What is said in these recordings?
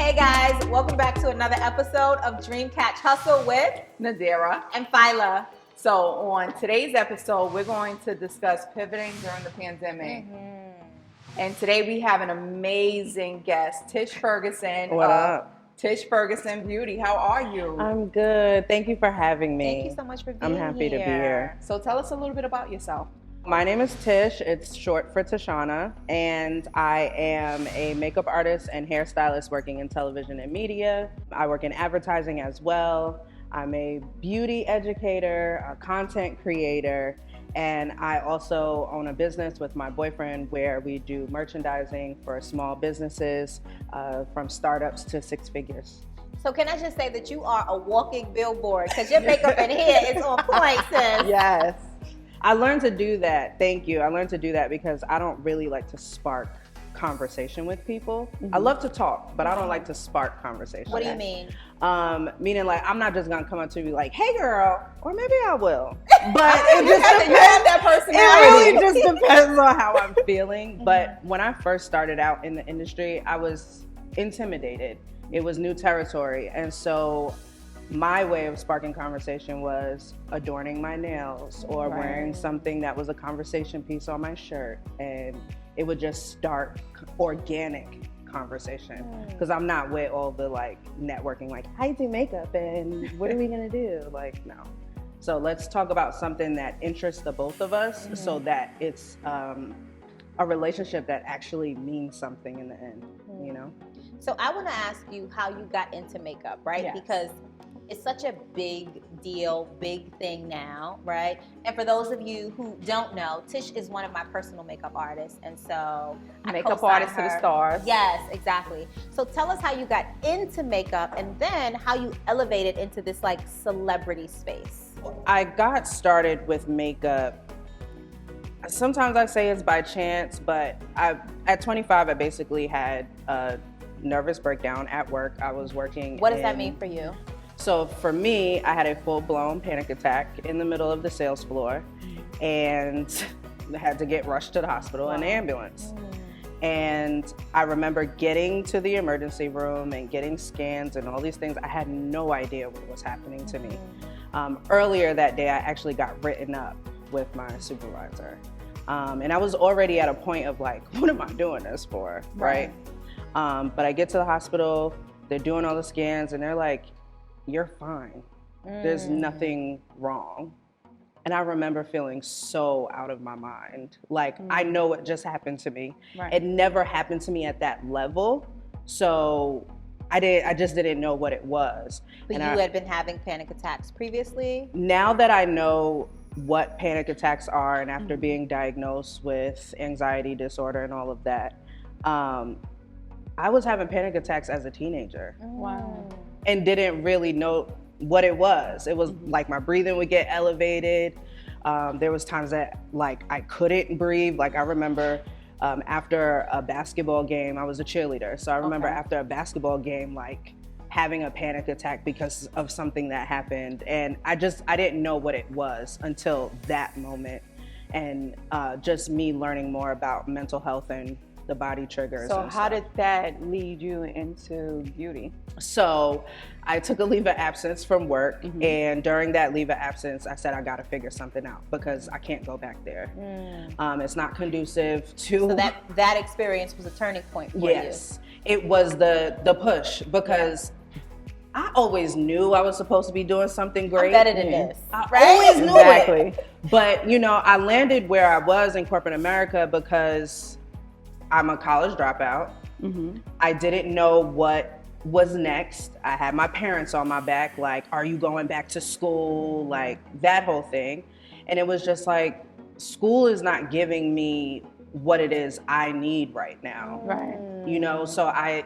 Hey guys, welcome back to another episode of Dream Catch Hustle with Nadirah and Fila. So on today's episode, we're going to discuss pivoting during the pandemic. And today we have an amazing guest, Tish Ferguson. What up? Tish Ferguson Beauty. How are you? I'm good. Thank you for having me. Thank you so much for being I'm happy to be here. So tell us a little bit about yourself. My name is Tish. It's short for Tishana, and I am a makeup artist and hairstylist working in television and media. I work in advertising as well. I'm a beauty educator, a content creator, and I also own a business with my boyfriend where we do merchandising for small businesses from startups to six figures. So can I just say that you are a walking billboard because your makeup and hair is on point, sis. Yes. I learned to do that. Thank you. I learned to do that because I don't really like to spark conversation with people. I love to talk, but I don't like to spark conversation. What do you mean? Meaning like I'm not just gonna come up to you like, hey girl, or maybe I will. But it just You have that personality. It really just depends on how I'm feeling. But when I first started out in the industry, I was intimidated. It was new territory. And so my way of sparking conversation was adorning my nails or wearing something that was a conversation piece on my shirt. And it would just start organic conversation because I'm not with all the like networking, like how you do makeup and what are we gonna do? Like, no. So let's talk about something that interests the both of us so that it's a relationship that actually means something in the end, you know? So I want to ask you how you got into makeup, right? Yes. Because it's such a big deal, big thing now, right? And for those of you who don't know, Tish is one of my personal makeup artists. And so I Makeup co-sign artist to the her. stars. Yes, exactly. So tell us how you got into makeup and then how you elevated into this like celebrity space. I got started with makeup. Sometimes I say it's by chance, but at 25, I basically had a nervous breakdown at work. I was working. What does that mean for you? So for me, I had a full-blown panic attack in the middle of the sales floor and had to get rushed to the hospital in an ambulance. And I remember getting to the emergency room and getting scans and all these things. I had no idea what was happening to me. Earlier that day, I actually got written up with my supervisor. And I was already at a point of like, what am I doing this for, right? But I get to the hospital, they're doing all the scans and they're like, you're fine. There's nothing wrong. And I remember feeling so out of my mind. Like, I know what just happened to me. It never happened to me at that level. So I just didn't know what it was. But and you had been having panic attacks previously? Now that I know what panic attacks are and after being diagnosed with anxiety disorder and all of that, I was having panic attacks as a teenager. Wow. And didn't really know what it was. It was like my breathing would get elevated. There was times that like I couldn't breathe. Like I remember after a basketball game, I was a cheerleader. So I remember after a basketball game, like having a panic attack because of something that happened. And I didn't know what it was until that moment. And just me learning more about mental health and the body triggers. So and how stuff. did that lead you into beauty? So I took a leave of absence from work, and during that leave of absence, I said I got to figure something out because I can't go back there. It's not conducive to. So that experience was a turning point for you. Yes, it was the push because I always knew I was supposed to be doing something great. I'm better than this. I right? always knew Exactly. it. But you know, I landed where I was in corporate America because I'm a college dropout. I didn't know what was next. I had my parents on my back, like, are you going back to school? Like that whole thing. And it was just like, school is not giving me what it is I need right now. Right. You know, so I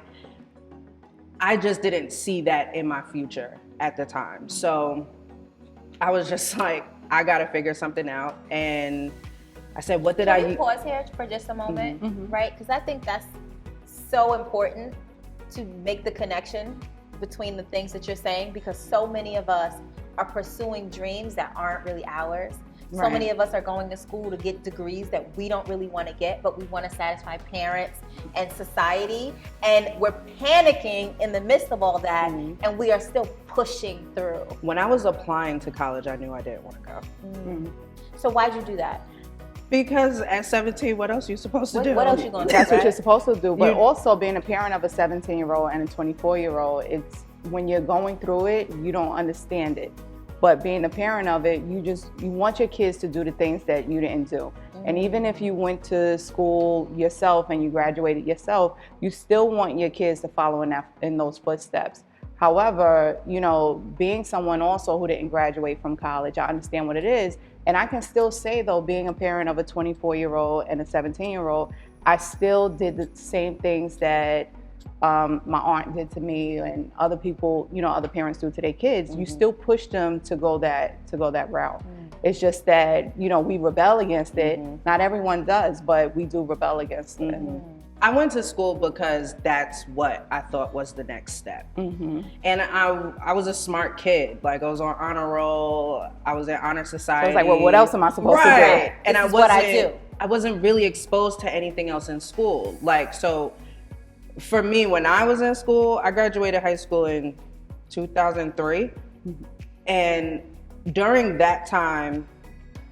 just didn't see that in my future at the time. So I was just like, I gotta figure something out. And I said, what did Can we I pause here for just a moment, right? Because I think that's so important to make the connection between the things that you're saying, because so many of us are pursuing dreams that aren't really ours. So Right. many of us are going to school to get degrees that we don't really want to get, but we want to satisfy parents and society. And we're panicking in the midst of all that, and we are still pushing through. When I was applying to college, I knew I didn't want to go. So why'd you do that? Because at 17, what else are you supposed to do? What else you gonna do? That's what right? you're supposed to do. But You- also being a parent of a 17-year-old and a 24-year-old, it's when you're going through it, you don't understand it. But being a parent of it, you want your kids to do the things that you didn't do. And even if you went to school yourself and you graduated yourself, you still want your kids to follow in those footsteps. However, you know, being someone also who didn't graduate from college, I understand what it is. And I can still say, though, being a parent of a 24-year-old and a 17-year-old, I still did the same things that my aunt did to me and other people, you know, other parents do to their kids. You still push them to go that route. It's just that, you know, we rebel against it. Not everyone does, but we do rebel against it. I went to school because that's what I thought was the next step. And I was a smart kid. Like, I was on honor roll. I was in honor society. I was like, well, what else am I supposed to Right. do? And This is what I do. I wasn't really exposed to anything else in school. Like, so for me, when I was in school, I graduated high school in 2003. And during that time,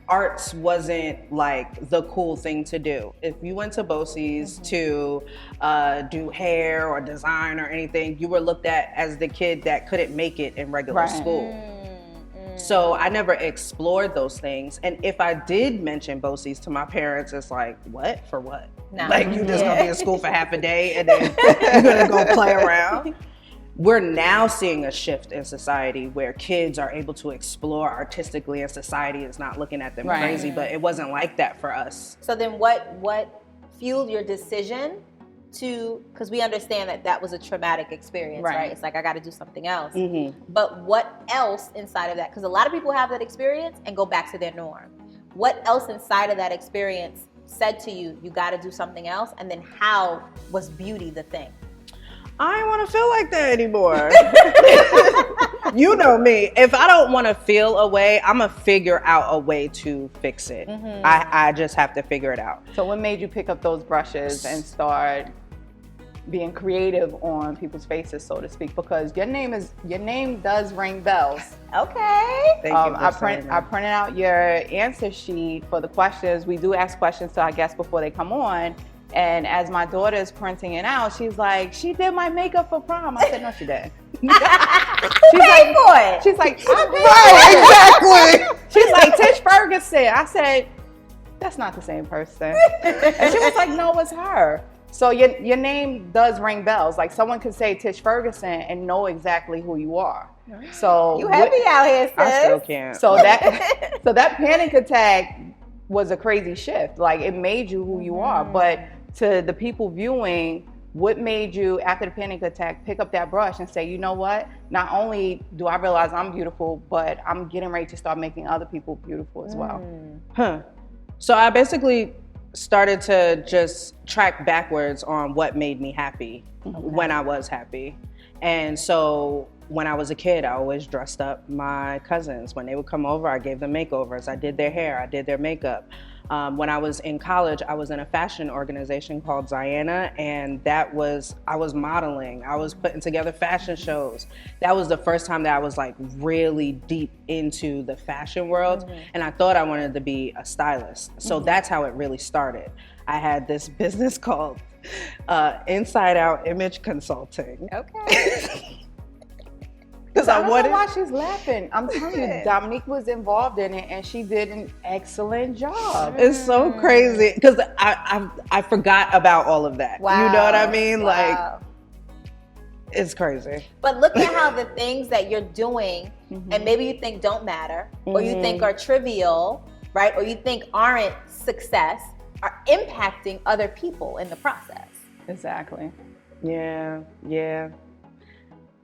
arts wasn't like the cool thing to do. If you went to BOCES to do hair or design or anything, you were looked at as the kid that couldn't make it in regular school. So I never explored those things. And if I did mention BOCES to my parents, it's like, what? For what? No. Like, you just gonna be in school for half a day and then you're gonna go play around? We're now seeing a shift in society where kids are able to explore artistically and society is not looking at them crazy, but it wasn't like that for us. So then what fueled your decision to, because we understand that was a traumatic experience, right? It's like, I got to do something else. But what else inside of that? Because a lot of people have that experience and go back to their norm. What else inside of that experience said to you, you got to do something else? And then how was beauty the thing? I don't want to feel like that anymore. You know me. If I don't want to feel a way, I'm going to figure out a way to fix it. I just have to figure it out. So what made you pick up those brushes and start being creative on people's faces, so to speak? Because your name does ring bells. Okay. Thank you. I printed out your answer sheet for the questions. We do ask questions to our guests before they come on. And as my daughter is printing it out, she's like, she did my makeup for prom. I said, no, she didn't. She's like, exactly. She's like, Tish Ferguson. I said, that's not the same person. And she was like, no, it's her. So your name does ring bells. Like, someone could say Tish Ferguson and know exactly who you are. So You happy out here, sis. I still can't. So that panic attack was a crazy shift. Like, it made you who you are. But to the people viewing, what made you, after the panic attack, pick up that brush and say, you know what? Not only do I realize I'm beautiful, but I'm getting ready to start making other people beautiful as well. So I basically started to just track backwards on what made me happy when I was happy. And so when I was a kid, I always dressed up my cousins. When they would come over, I gave them makeovers. I did their hair, I did their makeup. When I was in college, I was in a fashion organization called 𝐏𝐢𝐯𝐲, and I was modeling. I was putting together fashion shows. That was the first time that I was like really deep into the fashion world, and I thought I wanted to be a stylist. So that's how it really started. I had this business called Inside Out Image Consulting. Okay. Because I don't know why she's laughing. I'm telling you, Dominique was involved in it, and she did an excellent job. It's so crazy because I forgot about all of that. Wow. You know what I mean? Wow. Like, it's crazy. But look at how the things that you're doing, and maybe you think don't matter, or you think are trivial, right? Or you think aren't success, are impacting other people in the process. Exactly. Yeah.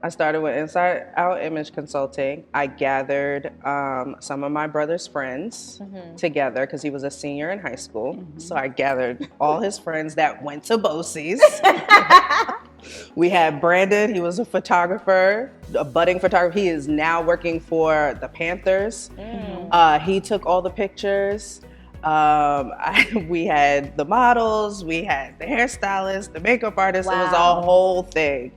I started with Inside Out Image Consulting. I gathered some of my brother's friends together because he was a senior in high school. So I gathered all his friends that went to BOCES. We had Brandon. He was a photographer, a budding photographer. He is now working for the Panthers. He took all the pictures. We had the models, we had the hairstylist, the makeup artist. Wow. It was a whole thing.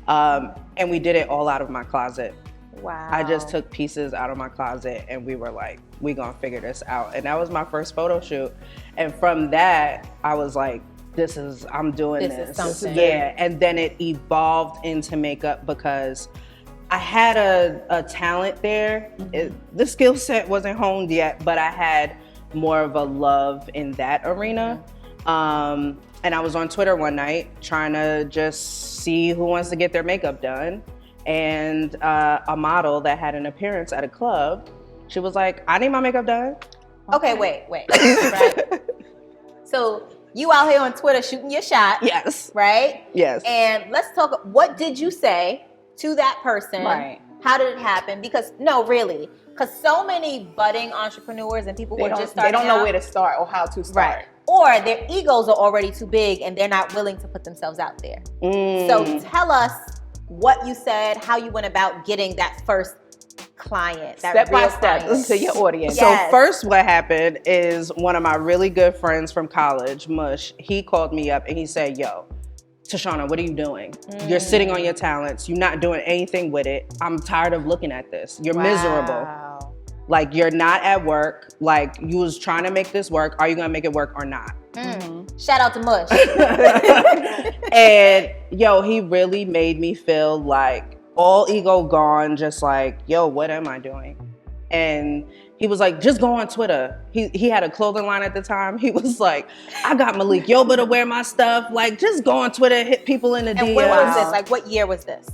And we did it all out of my closet. Wow. I just took pieces out of my closet and we were like, we gonna figure this out. And that was my first photo shoot. And from that, I was like, I'm doing this. This is something. Yeah, and then it evolved into makeup because I had a talent there. The skill set wasn't honed yet, but I had more of a love in that arena. And I was on Twitter one night trying to just see who wants to get their makeup done. And a model that had an appearance at a club, she was like, I need my makeup done. Okay, wait. Right? So you out here on Twitter shooting your shot. Yes. Right? Yes. And let's talk, what did you say to that person? Right. How did it happen? Because so many budding entrepreneurs and people who are just starting out, they don't know out, where to start or how to start. Right. Or their egos are already too big and they're not willing to put themselves out there. So tell us what you said, how you went about getting that first client, that step by real step client. to your audience. Yes. So first what happened is one of my really good friends from college, Mush, he called me up and he said, yo, Tashana, what are you doing? You're sitting on your talents. You're not doing anything with it. I'm tired of looking at this. You're miserable. Like, you're not at work. Like, you was trying to make this work. Are you gonna make it work or not? Shout out to Mush. And yo, he really made me feel like all ego gone, just like, yo, what am I doing? And he was like, just go on Twitter. He had a clothing line at the time. He was like, I got Malik Yoba to wear my stuff. Like, just go on Twitter, hit people in the DMs. And when was this? Like, what year was this?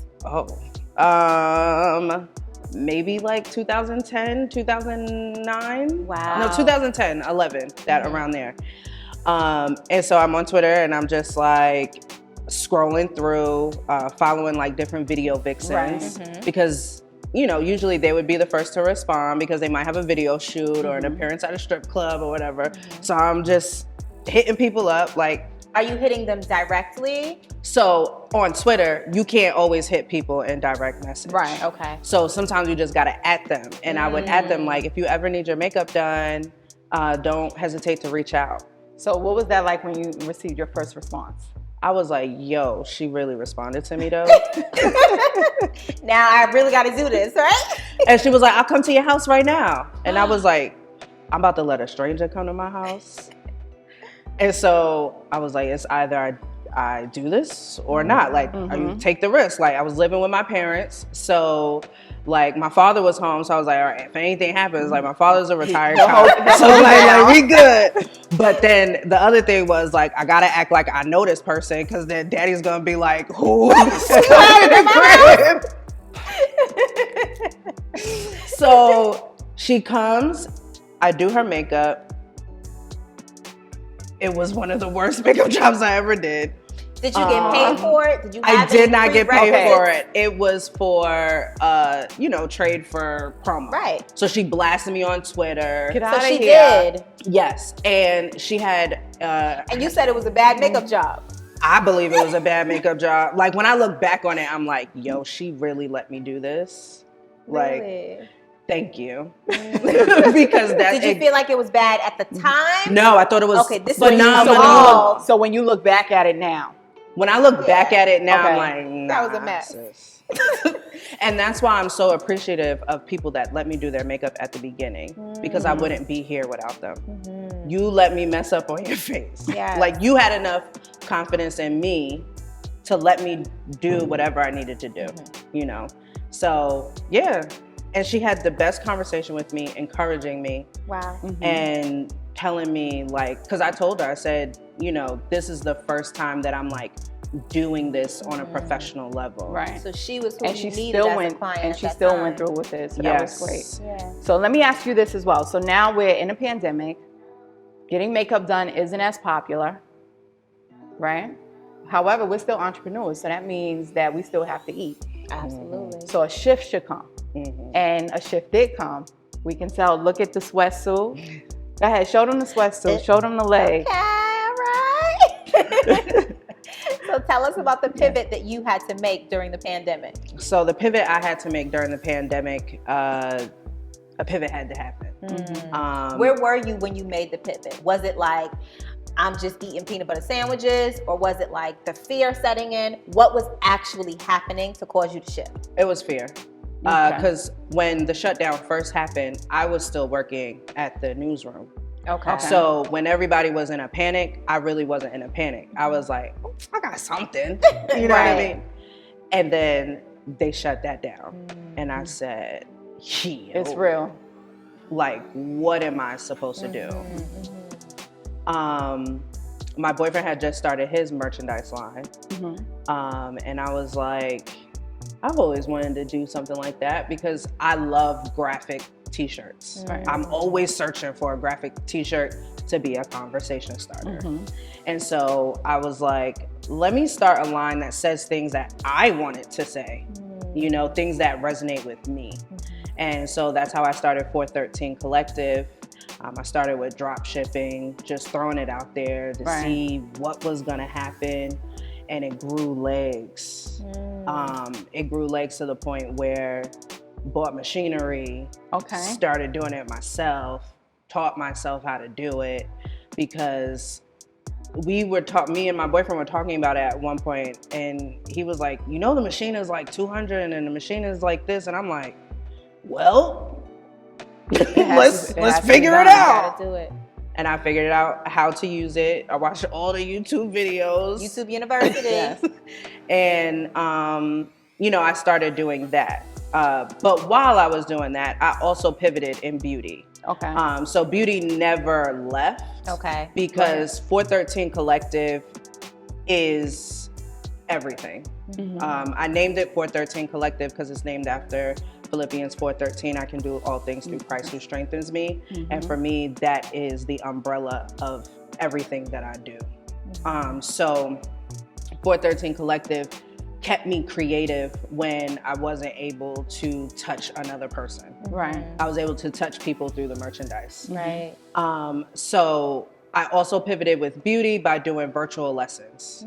Maybe like 2010, 2009. Wow. No, 2010, 11, that around there. And so I'm on Twitter and I'm just like scrolling through, following like different video vixens because, you know, usually they would be the first to respond because they might have a video shoot or an appearance at a strip club or whatever. So I'm just hitting people up. Like, are you hitting them directly? So on Twitter, you can't always hit people in direct message. Right, okay. So sometimes you just gotta at them. And I would at them like, if you ever need your makeup done, don't hesitate to reach out. So what was that like when you received your first response? I was like, yo, she really responded to me though. Now I really got to do this, right? And she was like, I'll come to your house right now. And I was like, I'm about to let a stranger come to my house. And so I was like, it's either I do this or not. Like, I take the risk. Like, I was living with my parents. So like my father was home. So I was like, all right, if anything happens, like my father's a retired cop. So like we good. But then the other thing was like, I gotta act like I know this person because then daddy's gonna be like, who? So she comes, I do her makeup. It was one of the worst makeup jobs I ever did. Did you get paid for it? Did you have I did not get paid prerequisites? for it. It was for, trade for promo. Right. So she blasted me on Twitter. Get out So of she here. did. Yes. And she had... and you said it was a bad makeup job. I believe it was a bad makeup job. Like, when I look back on it, I'm like, yo, she really let me do this. Like, Really? thank you. Because that's... Did you feel like it was bad at the time? No, I thought it was Okay, this is phenomenal. so So when you look back at it now. When I look back at it now, Okay. I'm like, nah, That was a mess. sis. And that's why I'm so appreciative of people that let me do their makeup at the beginning because I wouldn't be here without them. You let me mess up on your face. Yes. Like, you had enough confidence in me to let me do whatever I needed to do, you know? So, yeah. And she had the best conversation with me, encouraging me. Wow. And telling me, like, because I told her, I said, you know, this is the first time that I'm like doing this on a professional level. Right. So she was who And you she needed still as went a client and at she that still time. went through with it. So Yes. that was great. Yeah. So let me ask you this as well. So now we're in a pandemic. Getting makeup done isn't as popular, right? However, we're still entrepreneurs, so that means that we still have to eat. Absolutely. So a shift should come. And a shift did come. We can tell, look at the sweatsuit. Go ahead, show them the sweatsuit, show them the leg. Okay, all right. So So tell us about the pivot that you had to make during the pandemic. So the pivot I had to make during the pandemic, a pivot had to happen. Where were you when you made the pivot? Was it like, I'm just eating peanut butter sandwiches, or was it like the fear setting in? What was actually happening to cause you to shift? It was fear. Because when the shutdown first happened, I was still working at the newsroom. Okay. So when everybody was in a panic, I really wasn't in a panic. I was like, oh, I got something. You know what I mean? And then they shut that down. And I said, yeah. It's real. Like, what am I supposed to do? My boyfriend had just started his merchandise line. And I was like, I've always wanted to do something like that because I love graphic t-shirts. I'm always searching for a graphic t-shirt to be a conversation starter. And so I was like, let me start a line that says things that I wanted to say, you know, things that resonate with me. And so that's how I started 413 Collective. I started with drop shipping, just throwing it out there to see what was gonna happen. And it grew legs. It grew legs to the point where bought machinery, started doing it myself, taught myself how to do it, because me and my boyfriend were talking about it at one point, and he was like, you know, the machine is like 200 and the machine is like this, and I'm like, well, let's figure it out. Do it. And I figured out how to use it. I watched all the YouTube videos. YouTube University. And, you know, I started doing that. But while I was doing that, I also pivoted in beauty. So beauty never left. Because 413 Collective is everything. I named it 413 Collective because it's named after Philippians 4:13, I can do all things through Christ who strengthens me. And for me, that is the umbrella of everything that I do. So 413 Collective kept me creative when I wasn't able to touch another person. I was able to touch people through the merchandise. So I also pivoted with beauty by doing virtual lessons.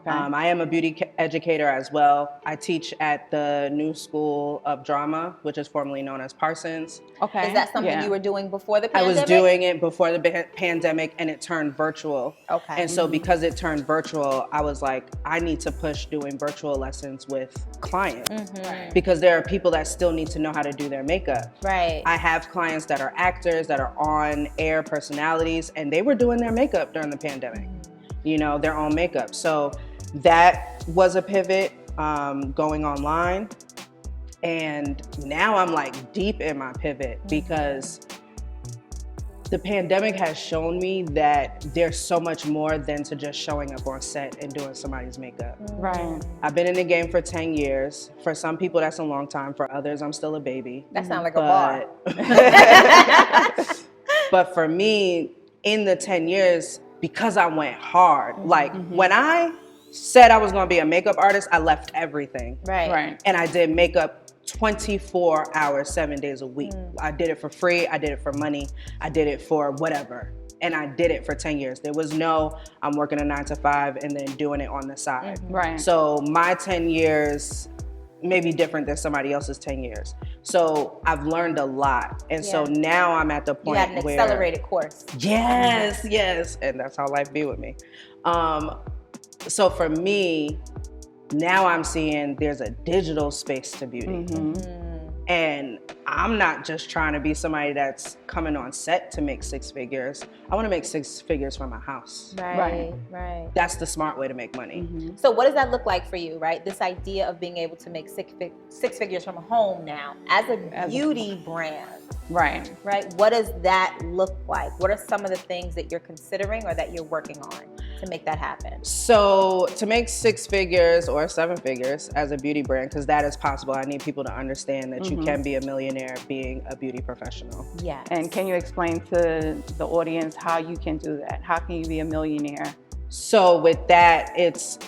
I am a beauty educator as well. I teach at the New School of Drama, which is formerly known as Parsons. Is that something you were doing before the pandemic? I was doing it before the pandemic, and it turned virtual. And so because it turned virtual, I was like, I need to push doing virtual lessons with clients because there are people that still need to know how to do their makeup. I have clients that are actors, that are on air personalities, and they were doing their makeup during the pandemic. You know, their own makeup. So that was a pivot, going online. And now I'm like deep in my pivot because the pandemic has shown me that there's so much more than to just showing up on set and doing somebody's makeup. I've been in the game for 10 years. For some people, that's a long time. For others, I'm still a baby. That sounds like a bar. But for me, in the 10 years, because I went hard, like when I said I was gonna be a makeup artist, I left everything. And I did makeup 24 hours, 7 days a week. I did it for free, I did it for money, I did it for whatever. And I did it for 10 years. There was no, I'm working a 9 to 5 and then doing it on the side. So my 10 years may be different than somebody else's 10 years. So I've learned a lot. And so now I'm at the point where— You had an accelerated course. Yes. And that's how life be with me. So for me, now I'm seeing there's a digital space to beauty. And I'm not just trying to be somebody that's coming on set to make 6 figures. I want to make 6 figures from my house. That's the smart way to make money. So what does that look like for you, right? This idea of being able to make 6 figures from home now as a beauty brand. Right? What does that look like? What are some of the things that you're considering or that you're working on to make that happen? So to make 6 figures or 7 figures as a beauty brand, because that is possible, I need people to understand that you can be a millionaire being a beauty professional. And can you explain to the audience how you can do that? How can you be a millionaire? So with that, it's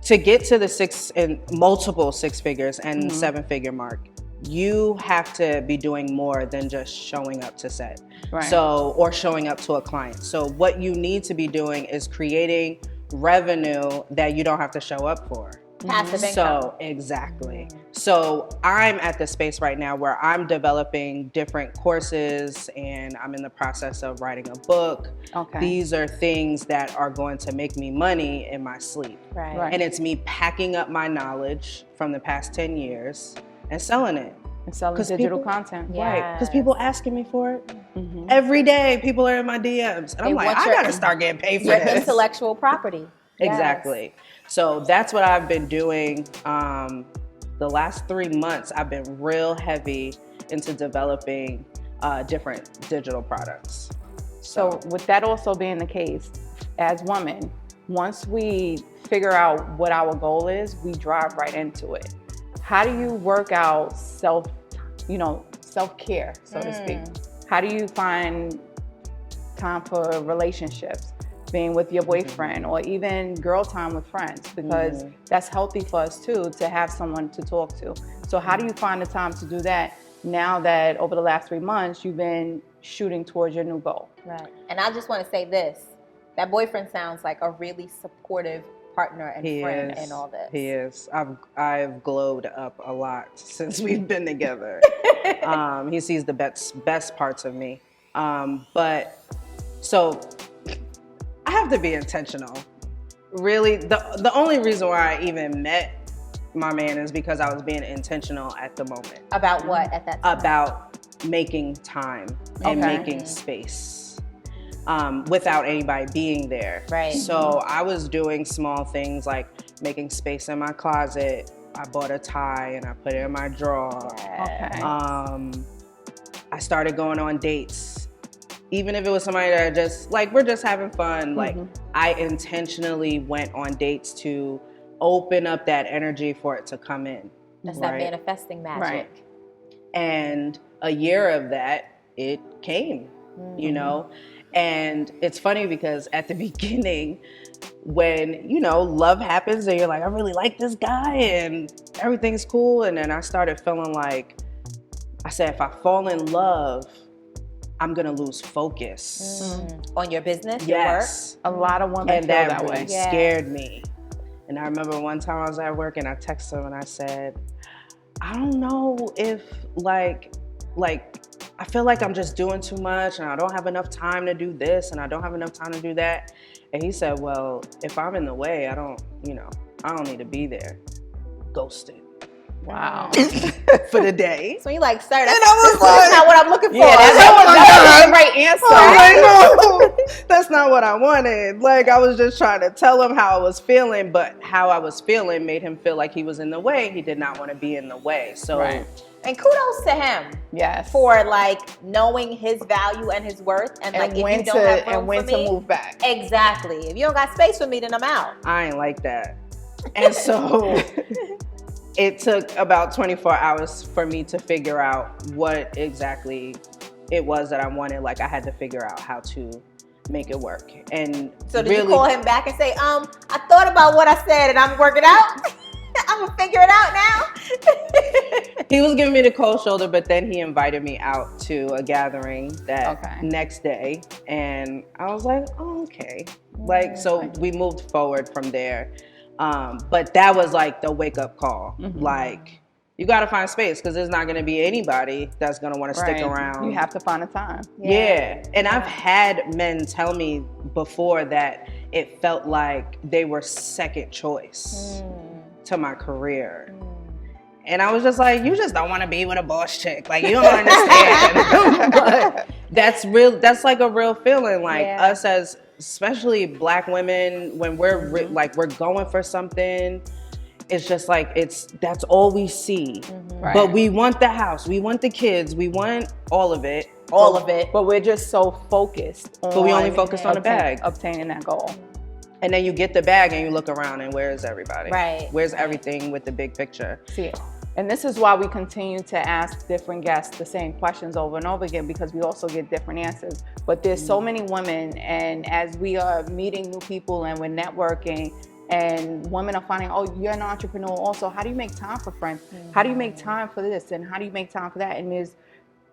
to get to the multiple 6 figures and 7-figure mark, you have to be doing more than just showing up to set. Or showing up to a client. So what you need to be doing is creating revenue that you don't have to show up for. Passive income. So, exactly. So I'm at the space right now where I'm developing different courses and I'm in the process of writing a book. Okay. These are things that are going to make me money in my sleep. Right. And it's me packing up my knowledge from the past 10 years and selling it. And selling digital content. Right. Because people asking me for it. Every day, people are in my DMs. And I'm like, I got to start getting paid for your this. intellectual property. Exactly. So that's what I've been doing. The last 3 months, I've been real heavy into developing different digital products. So with that also being the case, as women, once we figure out what our goal is, we drive right into it. How do you work out self-care, so to speak? How do you find time for relationships, being with your boyfriend, or even girl time with friends? Because that's healthy for us too, to have someone to talk to. So how do you find the time to do that now that over the last 3 months, you've been shooting towards your new goal? Right. And I just want to say this, that boyfriend sounds like a really supportive partner and friend in all this. He is. I've glowed up a lot since we've been together. He sees the best parts of me. But so I have to be intentional. Really, the only reason why I even met my man is because I was being intentional at the moment. About what at that time? About making time and making space. Without anybody being there. Right. So I was doing small things like making space in my closet. I bought a tie and I put it in my drawer. Okay. I started going on dates. Even if it was somebody that just, like, we're just having fun. Like, I intentionally went on dates to open up that energy for it to come in. That's that manifesting magic. Right. And a year of that, it came, you know? And it's funny because at the beginning, when, love happens and you're like, I really like this guy and everything's cool. And then I started feeling like, I said, if I fall in love, I'm going to lose focus. On your business, yes. your A lot of women And feel that really way. scared me. And I remember one time I was at work and I texted him and I said, I don't know if like I feel like I'm just doing too much and I don't have enough time to do this and I don't have enough time to do that. And he said, well, if I'm in the way, I don't need to be there. Ghosted. Wow. For the day. So you like, sir, that's, And I was that's not what I'm looking for. Yeah, that was the right answer. Oh, no, that's not what I wanted. Like, I was just trying to tell him how I was feeling, but how I was feeling made him feel like he was in the way. He did not want to be in the way. So, and kudos to him. Yes. For like knowing his value and his worth, and like if you don't have room when for me, to move back. Exactly. If you don't got space for me, then I'm out. I ain't like that. And so it took about 24 hours for me to figure out what exactly it was that I wanted. Like, I had to figure out how to make it work. And so did you call him back and say, I thought about what I said and I'm working out? I'm gonna figure it out now. He was giving me the cold shoulder, but then he invited me out to a gathering that next day. And I was like, oh, okay. Like, so we moved forward from there. But that was like the wake up call. Like, you got to find space because there's not going to be anybody that's going to want to stick around. You have to find a time. Yeah. And I've had men tell me before that it felt like they were second choice to my career. And I was just like, you just don't want to be with a boss chick. Like, you don't understand. But that's real. That's like a real feeling. Like us as, especially Black women, when we're we're going for something, it's just like, that's all we see. But we want the house, we want the kids, we want all of it. But we're just so focused on But we only focused on the bag. Obtaining that goal. And then you get the bag and you look around and where's everybody? Right. Where's everything with the big picture? See, and this is why we continue to ask different guests the same questions over and over again, because we also get different answers. But there's so many women, and as we are meeting new people and we're networking, and women are finding, oh, you're an entrepreneur also. How do you make time for friends? How do you make time for this? And how do you make time for that? And there's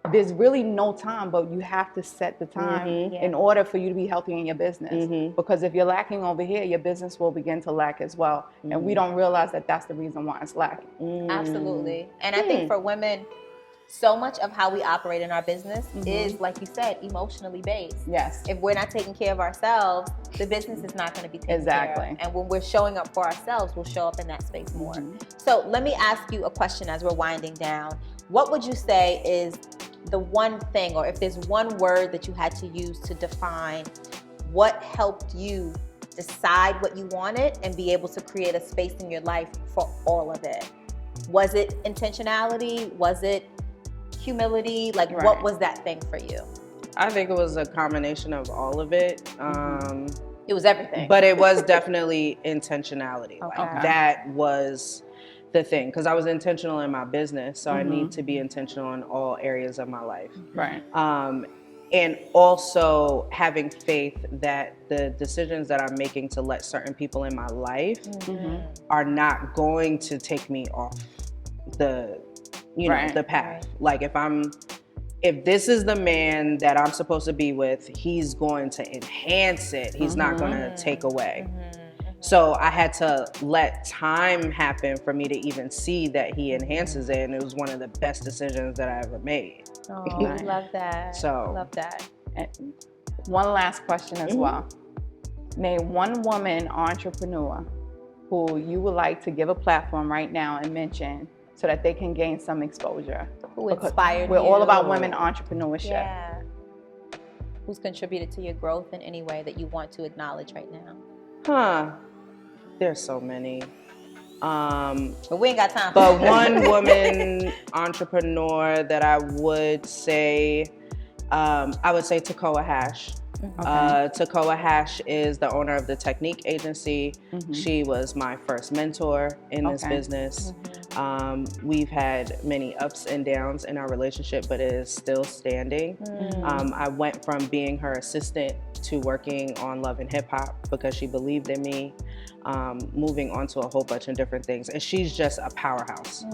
there's really no time, but you have to set the time in order for you to be healthy in your business. Because if you're lacking over here, your business will begin to lack as well. And we don't realize that that's the reason why it's lacking. Absolutely. And I think for women, so much of how we operate in our business is, like you said, emotionally based. Yes. If we're not taking care of ourselves, the business is not going to be taken care of. And when we're showing up for ourselves, we'll show up in that space more. So let me ask you a question as we're winding down. What would you say is the one thing, or if there's one word that you had to use to define what helped you decide what you wanted and be able to create a space in your life for all of it? Was it intentionality? Was it humility? Like, what was that thing for you? I think it was a combination of all of it. It was everything. But it was definitely intentionality. Like, that was the thing, because I was intentional in my business, so I need to be intentional in all areas of my life. Right. And also having faith that the decisions that I'm making to let certain people in my life are not going to take me off the, you know, the path. Like, if this is the man that I'm supposed to be with, he's going to enhance it. He's not going to take away. So I had to let time happen for me to even see that he enhances it. And it was one of the best decisions that I ever made. Oh, I love that. So love that. And one last question as well. Name one woman entrepreneur who you would like to give a platform right now and mention so that they can gain some exposure. Who inspired you? We're all about women entrepreneurship. Yeah. Who's contributed to your growth in any way that you want to acknowledge right now? There's so many. But we ain't got time. But one woman entrepreneur that I would say 𝐏𝐢𝐯𝐶. 𝐏𝐢𝐯𝐶 is the owner of the Technique Agency. She was my first mentor in this business. We've had many ups and downs in our relationship, but it is still standing. I went from being her assistant to working on Love and Hip Hop because she believed in me, moving on to a whole bunch of different things. And she's just a powerhouse.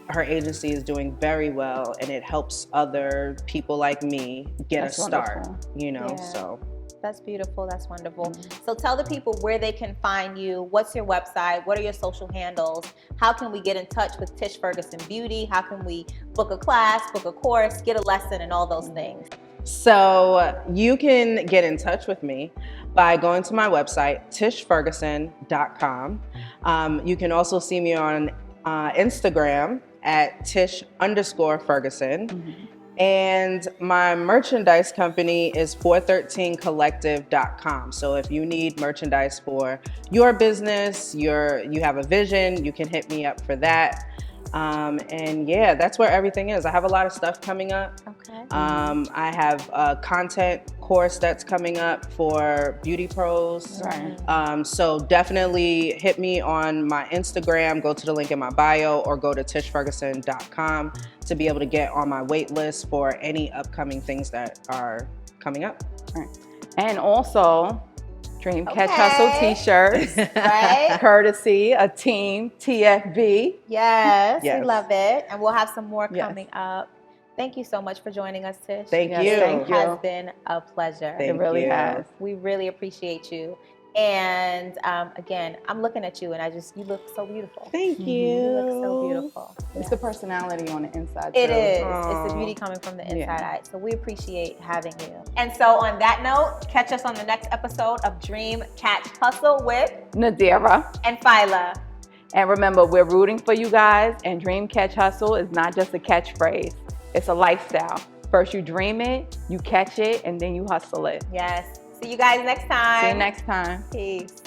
Her agency is doing very well, and it helps other people like me get a start, you know, so. That's beautiful. That's wonderful. So tell the people where they can find you. What's your website? What are your social handles? How can we get in touch with Tish Ferguson Beauty? How can we book a class, book a course, get a lesson, and all those things? So you can get in touch with me by going to my website, tishferguson.com. You can also see me on Instagram at Tish_Ferguson. And my merchandise company is 413collective.com. So if you need merchandise for your business, you have a vision, you can hit me up for that. And yeah, that's where everything is. I have a lot of stuff coming up. I have a content course that's coming up for beauty pros. So definitely hit me on my Instagram, go to the link in my bio, or go to tishferguson.com to be able to get on my wait list for any upcoming things that are coming up. And also, Dream Catch Hustle t-shirts, courtesy a team TFB. Yes, we love it. And we'll have some more coming up. Thank you so much for joining us, Tish. Thank you. It has been a pleasure. It really has. We really appreciate you. And again, I'm looking at you and you look so beautiful. Thank you. You look so beautiful. It's the personality on the inside. It is. It's the beauty coming from the inside out. So we appreciate having you. And so on that note, catch us on the next episode of Dream Catch Hustle with Nadirah and Fila. And remember, we're rooting for you guys, and Dream Catch Hustle is not just a catchphrase. It's a lifestyle. First you dream it, you catch it, and then you hustle it. Yes. See you guys next time. See you next time. Peace.